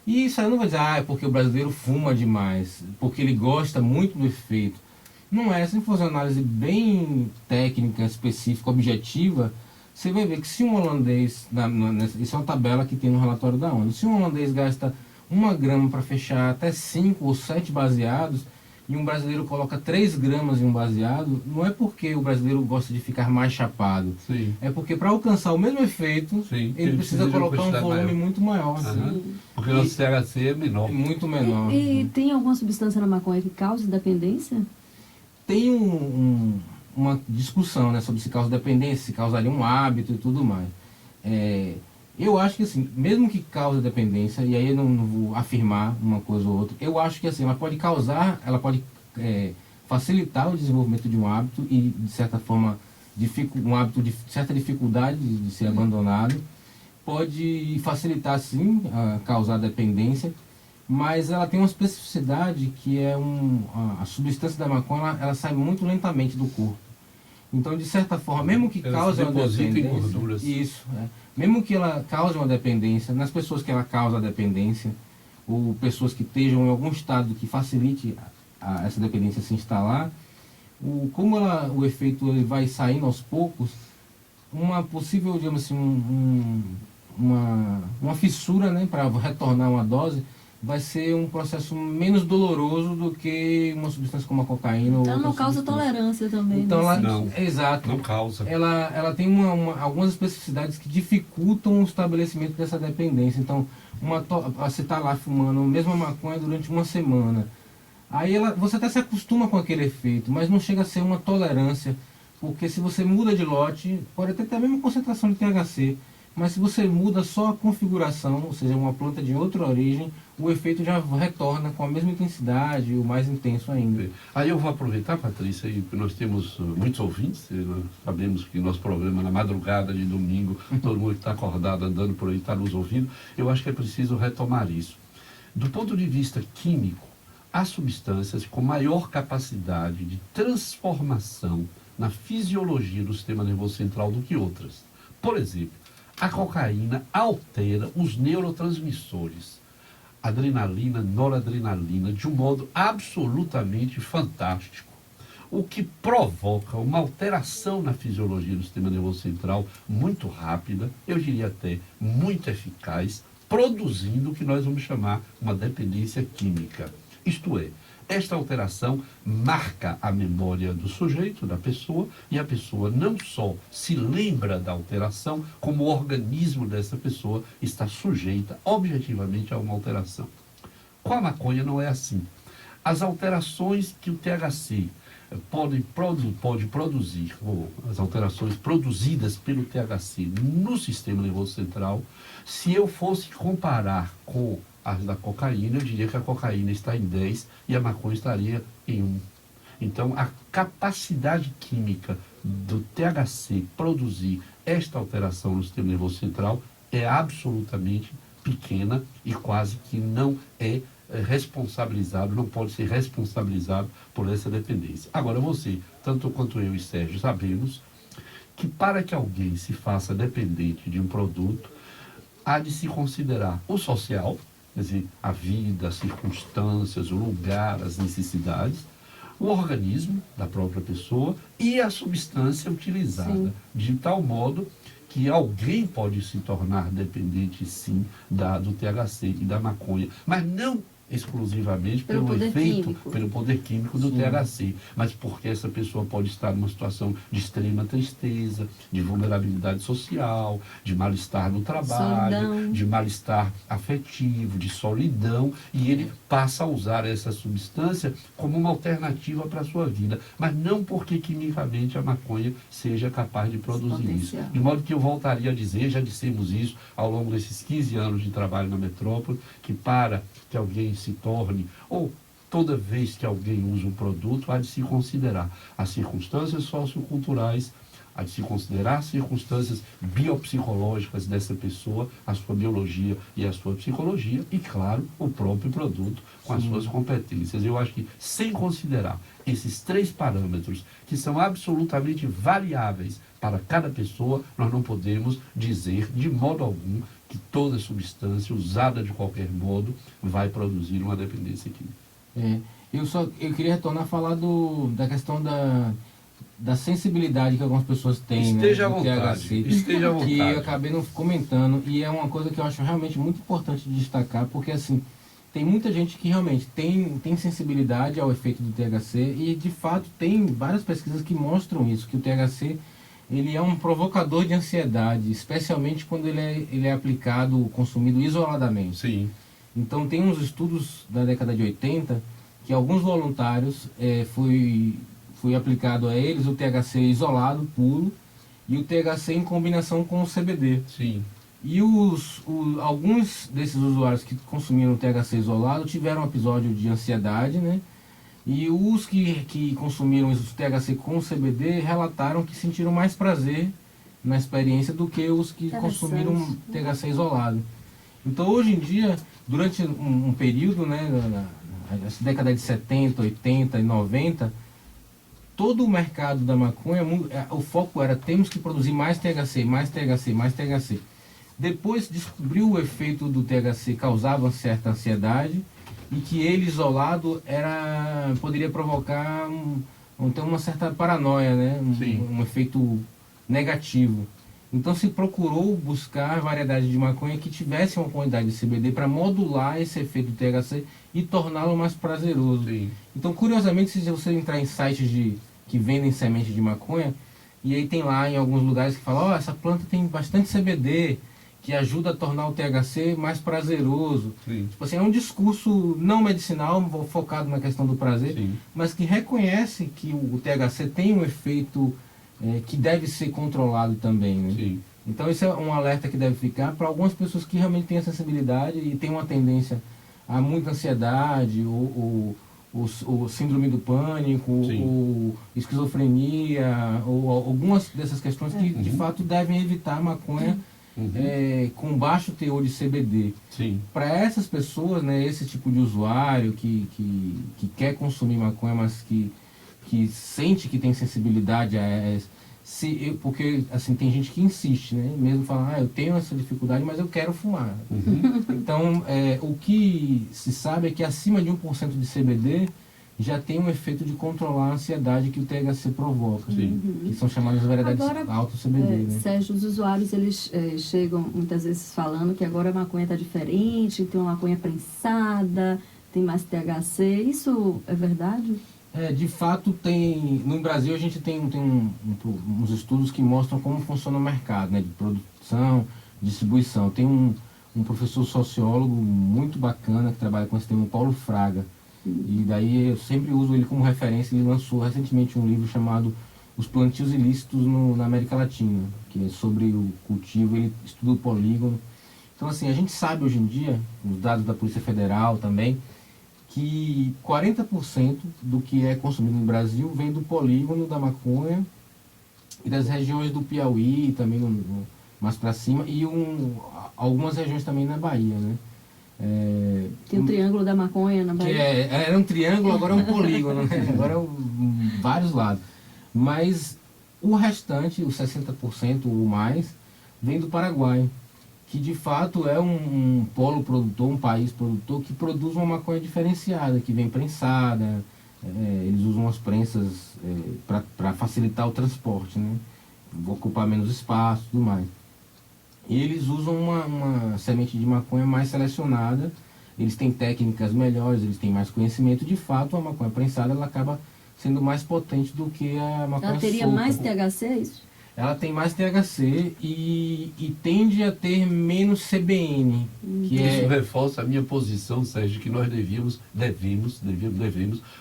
E isso aí não vai dizer, é porque o brasileiro fuma demais, porque ele gosta muito do efeito. Não é, se for uma análise bem técnica, específica, objetiva, você vai ver que se um holandês, isso é uma tabela que tem no relatório da ONU, se um holandês gasta 1 grama para fechar até 5 ou 7 baseados, e um brasileiro coloca 3 gramas em um baseado, não é porque o brasileiro gosta de ficar mais chapado. Sim. É porque para alcançar o mesmo efeito, Sim, ele precisa de uma colocar um quantidade volume maior. muito maior. Aham. Porque o nosso THC é menor. É muito menor. E tem alguma substância na maconha que cause dependência? Tem uma discussão, né, sobre se causa dependência, se causaria um hábito e tudo mais. Eu acho que assim, mesmo que cause dependência, e aí eu não vou afirmar uma coisa ou outra, eu acho que assim, ela pode facilitar o desenvolvimento de um hábito e, de certa forma, um hábito de certa dificuldade de ser abandonado. Pode facilitar, sim, causar dependência, mas ela tem uma especificidade que é a substância da maconha, ela sai muito lentamente do corpo. Então, de certa forma, mesmo que Ela cause se uma deposita em dependência, gorduras. isso, mesmo que ela cause uma dependência, nas pessoas que ela causa a dependência, ou pessoas que estejam em algum estado que facilite essa dependência se instalar, como o efeito ele vai saindo aos poucos, uma possível, digamos assim, uma fissura, né, para retornar uma dose, vai ser um processo menos doloroso do que uma substância como a cocaína. Então ou não outra causa substância. tolerância também. Então, nesse ela, sentido. exato. Não causa. Ela tem algumas especificidades que dificultam o estabelecimento dessa dependência. Então, você está lá fumando a mesma maconha durante uma semana. Aí você até se acostuma com aquele efeito, mas não chega a ser uma tolerância, porque se você muda de lote, pode até ter a mesma concentração de THC, mas se você muda só a configuração, ou seja, uma planta de outra origem, o efeito já retorna com a mesma intensidade, o mais intenso ainda. Aí eu vou aproveitar, Patrícia, que nós temos muitos ouvintes, nós sabemos que nosso programa na madrugada de domingo, todo mundo que está acordado, andando por aí, está nos ouvindo. Eu acho que é preciso retomar isso. Do ponto de vista químico, há substâncias com maior capacidade de transformação na fisiologia do sistema nervoso central do que outras. Por exemplo, a cocaína altera os neurotransmissores, adrenalina, noradrenalina, de um modo absolutamente fantástico, o que provoca uma alteração na fisiologia do sistema nervoso central muito rápida, eu diria até muito eficaz, produzindo o que nós vamos chamar uma dependência química. Isto é, esta alteração marca a memória do sujeito, da pessoa, e a pessoa não só se lembra da alteração, como o organismo dessa pessoa está sujeita objetivamente a uma alteração. Com a maconha não é assim. As alterações que o THC pode produzir, ou as alterações produzidas pelo THC no sistema nervoso central, se eu fosse comparar com as da cocaína, eu diria que a cocaína está em 10 e a maconha estaria em 1. Então, a capacidade química do THC produzir esta alteração no sistema nervoso central é absolutamente pequena e quase que não é responsabilizado, não pode ser responsabilizado por essa dependência. Agora, você, tanto quanto eu e Sérgio, sabemos que para que alguém se faça dependente de um produto, há de se considerar o social, quer dizer, a vida, as circunstâncias, o lugar, as necessidades, o organismo da própria pessoa e a substância utilizada, Sim. de tal modo que alguém pode se tornar dependente, sim, do THC e da maconha, mas não exclusivamente Pelo pelo poder efeito, químico. pelo poder químico do Sim. THC, mas porque essa pessoa pode estar numa situação de extrema tristeza, de vulnerabilidade social, de mal-estar no trabalho, Solidão. de mal-estar afetivo, de solidão, e ele passa a usar essa substância como uma alternativa para a sua vida, mas não porque quimicamente a maconha seja capaz de produzir isso. Potencial. De modo que eu voltaria a dizer, já dissemos isso ao longo desses 15 anos de trabalho na metrópole, que para que alguém se torne, ou toda vez que alguém usa um produto, há de se considerar as circunstâncias socioculturais, há de se considerar as circunstâncias biopsicológicas dessa pessoa, a sua biologia e a sua psicologia, e, claro, o próprio produto com as suas competências. Eu acho que, sem considerar esses 3 parâmetros, que são absolutamente variáveis para cada pessoa, nós não podemos dizer, de modo algum, que toda substância usada de qualquer modo vai produzir uma dependência química. Eu queria retornar a falar da questão da sensibilidade que algumas pessoas têm, Esteja né, à do vontade, THC, esteja à que eu vontade. acabei não comentando, e é uma coisa que eu acho realmente muito importante de destacar, porque assim, tem muita gente que realmente tem sensibilidade ao efeito do THC, e de fato tem várias pesquisas que mostram isso, que o THC ele é um provocador de ansiedade, especialmente quando ele é aplicado, consumido isoladamente. Sim. Então tem uns estudos da década de 80 que alguns voluntários foi aplicado a eles o THC isolado, puro, e o THC em combinação com o CBD. Sim. E alguns desses usuários que consumiram o THC isolado tiveram um episódio de ansiedade, né? E os que consumiram o THC com o CBD relataram que sentiram mais prazer na experiência do que os que consumiram THC isolado. Então, hoje em dia, durante um período, né, na década de 70, 80 e 90, todo o mercado da maconha, o foco era temos que produzir mais THC, mais THC, mais THC. Depois descobriu o efeito do THC causava certa ansiedade e que ele isolado poderia provocar então uma certa paranoia, né? Um efeito negativo. Então se procurou buscar variedade de maconha que tivesse uma quantidade de CBD para modular esse efeito do THC e torná-lo mais prazeroso. Sim. Então, curiosamente, se você entrar em sites que vendem semente de maconha, e aí tem lá em alguns lugares que falam, essa planta tem bastante CBD, que ajuda a tornar o THC mais prazeroso. Sim. Tipo assim, é um discurso não medicinal, focado na questão do prazer, Sim. mas que reconhece que o THC tem um efeito que deve ser controlado também, né? Sim. Então esse é um alerta que deve ficar para algumas pessoas que realmente têm a sensibilidade e têm uma tendência a muita ansiedade, o síndrome do pânico, Sim. ou esquizofrenia, ou algumas dessas questões que de fato devem evitar a maconha com baixo teor de CBD. Sim. Para essas pessoas, né, esse tipo de usuário que quer consumir maconha, mas que sente que tem sensibilidade porque assim tem gente que insiste, né, mesmo falando, eu tenho essa dificuldade, mas eu quero fumar. Então o que se sabe é que acima de 1% de CBD já tem um efeito de controlar a ansiedade que o THC provoca, que são chamadas variedades alto CBD. Né? Sérgio, os usuários eles chegam muitas vezes falando que agora a maconha está diferente, tem uma maconha prensada, tem mais THC. Isso é verdade? De fato, no Brasil a gente tem uns estudos que mostram como funciona o mercado, né, de produção, distribuição. Tem um professor sociólogo muito bacana que trabalha com esse tema, o Paulo Fraga. E daí eu sempre uso ele como referência. Ele lançou recentemente um livro chamado Os Plantios Ilícitos na América Latina, que é sobre o cultivo, ele estuda o polígono. Então assim, a gente sabe hoje em dia, os dados da Polícia Federal também, que 40% do que é consumido no Brasil vem do polígono da maconha e das regiões do Piauí, também mais para cima, e algumas regiões também na Bahia, né? Tem o Triângulo da Maconha na Bahia. Era um triângulo, agora é um polígono, né? Agora é vários lados. Mas o restante, os 60% ou mais, vem do Paraguai, que de fato é um polo produtor, um país produtor que produz uma maconha diferenciada, que vem prensada, eles usam as prensas para facilitar o transporte, né? Ocupar menos espaço e tudo mais. E eles usam uma semente de maconha mais selecionada, eles têm técnicas melhores, eles têm mais conhecimento. De fato, a maconha prensada ela acaba sendo mais potente do que a maconha Ela teria solta. mais THC, é isso? Ela tem mais THC e tende a ter menos CBN. Isso reforça a minha posição, Sérgio, que nós devemos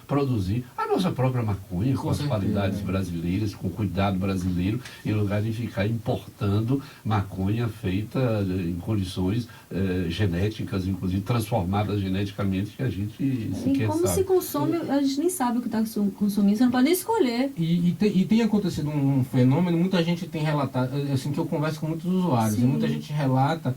produzir a nossa própria maconha com as qualidades brasileiras, com cuidado brasileiro, em lugar de ficar importando maconha feita em condições genéticas, inclusive transformadas geneticamente, que a gente sequer como sabe. se consome, a gente nem sabe o que está consumindo, você não pode nem escolher. E tem acontecido um fenômeno, muita gente tem relatado, assim que eu converso com muitos usuários, e muita gente relata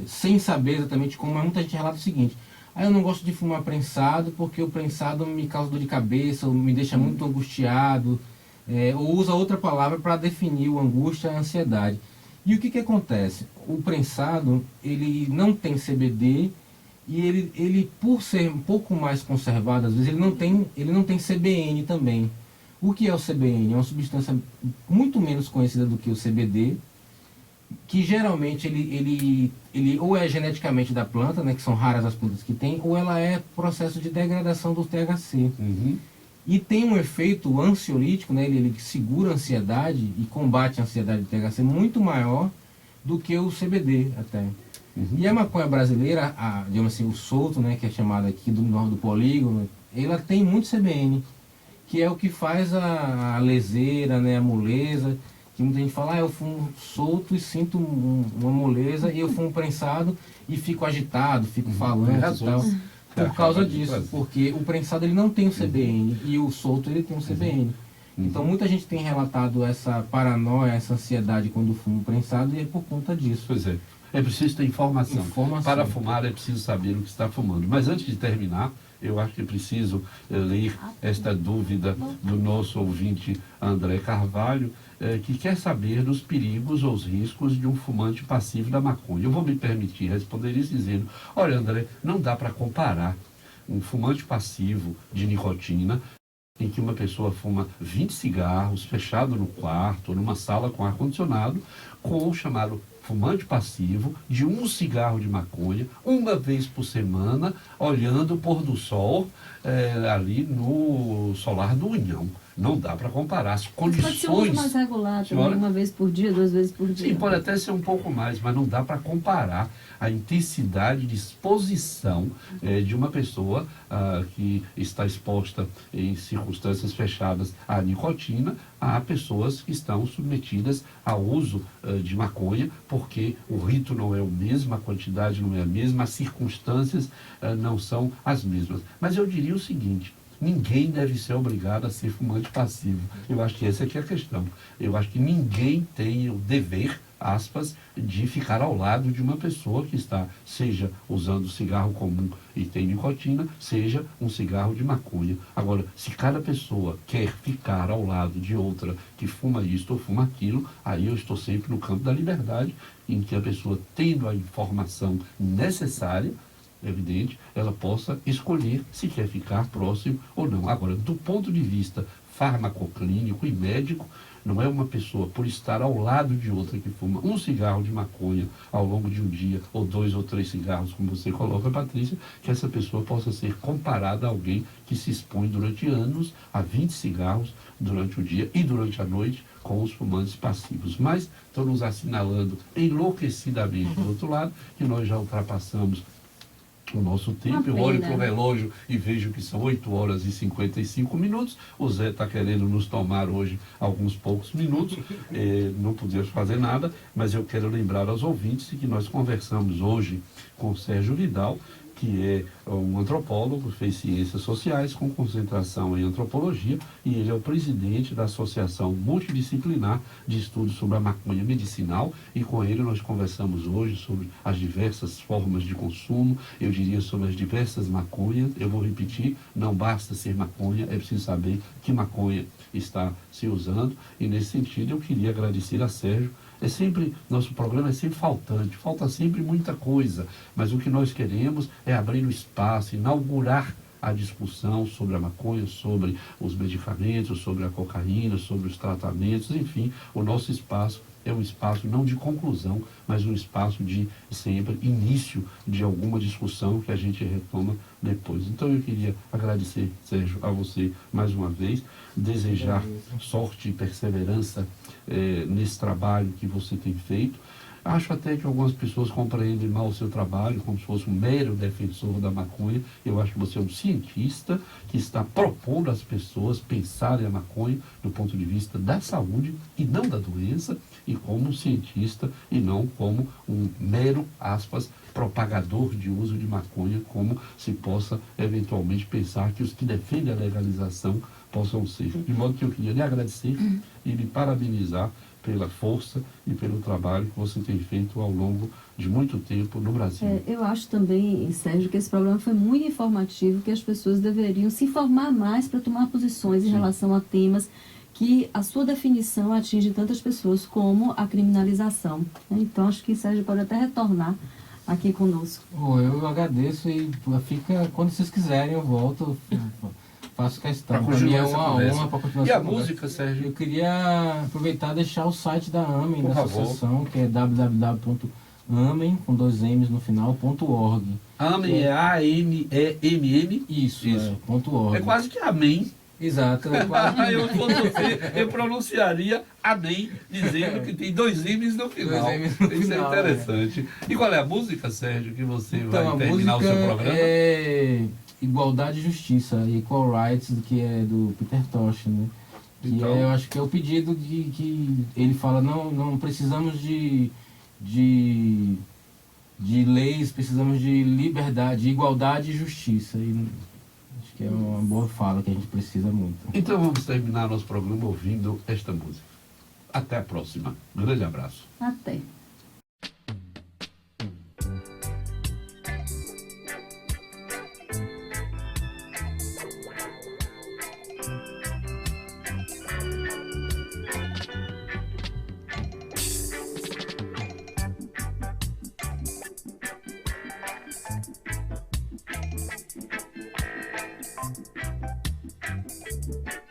sem saber exatamente como, mas muita gente relata o seguinte: eu não gosto de fumar prensado porque o prensado me causa dor de cabeça, ou me deixa muito angustiado, ou usa outra palavra para definir o angústia e a ansiedade. E o que acontece? O prensado, ele não tem CBD e ele por ser um pouco mais conservado, às vezes ele não tem CBN também. O que é o CBN? É uma substância muito menos conhecida do que o CBD, que geralmente ele ou é geneticamente da planta, né, que são raras as plantas que tem, ou ela é processo de degradação do THC. E tem um efeito ansiolítico, né, ele segura a ansiedade e combate a ansiedade do THC muito maior do que o CBD até. E a maconha brasileira, digamos assim, o solto, né, que é chamado aqui do polígono, ela tem muito CBN, que é o que faz a leseira, né, a moleza, que muita gente fala, eu fumo solto e sinto uma moleza, e eu fumo prensado e fico agitado, fico falando e tal. Por causa disso, porque o prensado ele não tem o CBN e o solto ele tem o CBN. Então muita gente tem relatado essa paranoia, essa ansiedade quando fuma prensado, e é por conta disso. Pois é. É preciso ter informação. Para fumar é preciso saber o que está fumando. Mas antes de terminar, eu acho que é preciso ler esta dúvida do nosso ouvinte André Carvalho, que quer saber dos perigos ou os riscos de um fumante passivo da maconha. Eu vou me permitir responder isso dizendo: olha, André, não dá para comparar um fumante passivo de nicotina em que uma pessoa fuma 20 cigarros fechado no quarto, ou numa sala com ar-condicionado, com o chamado fumante passivo, de um cigarro de maconha, uma vez por semana, olhando o pôr do sol ali no solar do União. Não dá para comparar as Mas pode ser um uso condições. mais regular também, Senhora? uma vez por dia, 2 vezes por dia. Sim, pode até ser um pouco mais, mas não dá para comparar a intensidade de exposição de uma pessoa que está exposta em circunstâncias fechadas à nicotina, a pessoas que estão submetidas ao uso de maconha, porque o rito não é o mesmo, a quantidade não é a mesma, as circunstâncias não são as mesmas. Mas eu diria o seguinte: ninguém deve ser obrigado a ser fumante passivo. Eu acho que essa aqui é a questão. Eu acho que ninguém tem o dever, aspas, de ficar ao lado de uma pessoa que está, seja usando cigarro comum e tem nicotina, seja um cigarro de maconha. Agora, se cada pessoa quer ficar ao lado de outra que fuma isto ou fuma aquilo, aí eu estou sempre no campo da liberdade, em que a pessoa, tendo a informação necessária, evidente, ela possa escolher se quer ficar próximo ou não. Agora, do ponto de vista farmacoclínico e médico, não é uma pessoa, por estar ao lado de outra que fuma um cigarro de maconha ao longo de um dia, ou 2 ou 3 cigarros, como você coloca, Patrícia, que essa pessoa possa ser comparada a alguém que se expõe durante anos a 20 cigarros durante o dia e durante a noite com os fumantes passivos. Mas estão nos assinalando enlouquecidamente, do outro lado, que nós já ultrapassamos o nosso tempo. Eu olho para o relógio e vejo que são 8 horas e 55 minutos. O Zé está querendo nos tomar hoje alguns poucos minutos. Não podemos fazer nada, mas eu quero lembrar aos ouvintes que nós conversamos hoje com o Sérgio Vidal, que é um antropólogo, fez ciências sociais com concentração em antropologia, e ele é o presidente da Associação Multidisciplinar de Estudos sobre a Maconha Medicinal, e com ele nós conversamos hoje sobre as diversas formas de consumo, eu diria sobre as diversas maconhas. Eu vou repetir: não basta ser maconha, é preciso saber que maconha está se usando, e nesse sentido eu queria agradecer a Sérgio. Nosso programa é sempre faltante, falta sempre muita coisa, mas o que nós queremos é abrir o espaço, inaugurar a discussão sobre a maconha, sobre os medicamentos, sobre a cocaína, sobre os tratamentos, enfim, o nosso espaço é um espaço não de conclusão, mas um espaço de sempre início de alguma discussão que a gente retoma depois. Então eu queria agradecer, Sérgio, a você mais uma vez, desejar sorte e perseverança nesse trabalho que você tem feito. Acho até que algumas pessoas compreendem mal o seu trabalho, como se fosse um mero defensor da maconha. Eu acho que você é um cientista que está propondo às pessoas pensarem a maconha do ponto de vista da saúde e não da doença, e como um cientista e não como um mero, aspas, propagador de uso de maconha, como se possa eventualmente pensar que os que defendem a legalização possam ser. De modo que eu queria lhe agradecer e lhe parabenizar pela força e pelo trabalho que você tem feito ao longo de muito tempo no Brasil. Eu acho também, Sérgio, que esse programa foi muito informativo, que as pessoas deveriam se informar mais para tomar posições em relação a temas que a sua definição atinge tantas pessoas como a criminalização. Então, acho que Sérgio pode até retornar aqui conosco. Eu agradeço e fica, quando vocês quiserem, eu volto. Faço questão. Para mim é uma honra para continuar. E a música, Sérgio? Eu queria aproveitar e deixar o site da AMEN, da associação, que é www.amen, com 2 M's no final, .org. AMEN é A-M-E-M-M? Isso. .org. É quase que amém. Exato. Eu pronunciaria amém, dizendo que tem 2 M's no final. 2 M's no Isso final, é interessante. E qual é a música, Sérgio, que você vai a terminar o seu programa? É Igualdade e Justiça, Equal Rights, que é do Peter Tosh, né? Então, eu acho que é o pedido de que ele fala, não precisamos de leis, precisamos de liberdade, de igualdade e justiça. E acho que é uma boa fala que a gente precisa muito. Então vamos terminar nosso programa ouvindo esta música. Até a próxima. Um grande abraço. Até. Obrigada.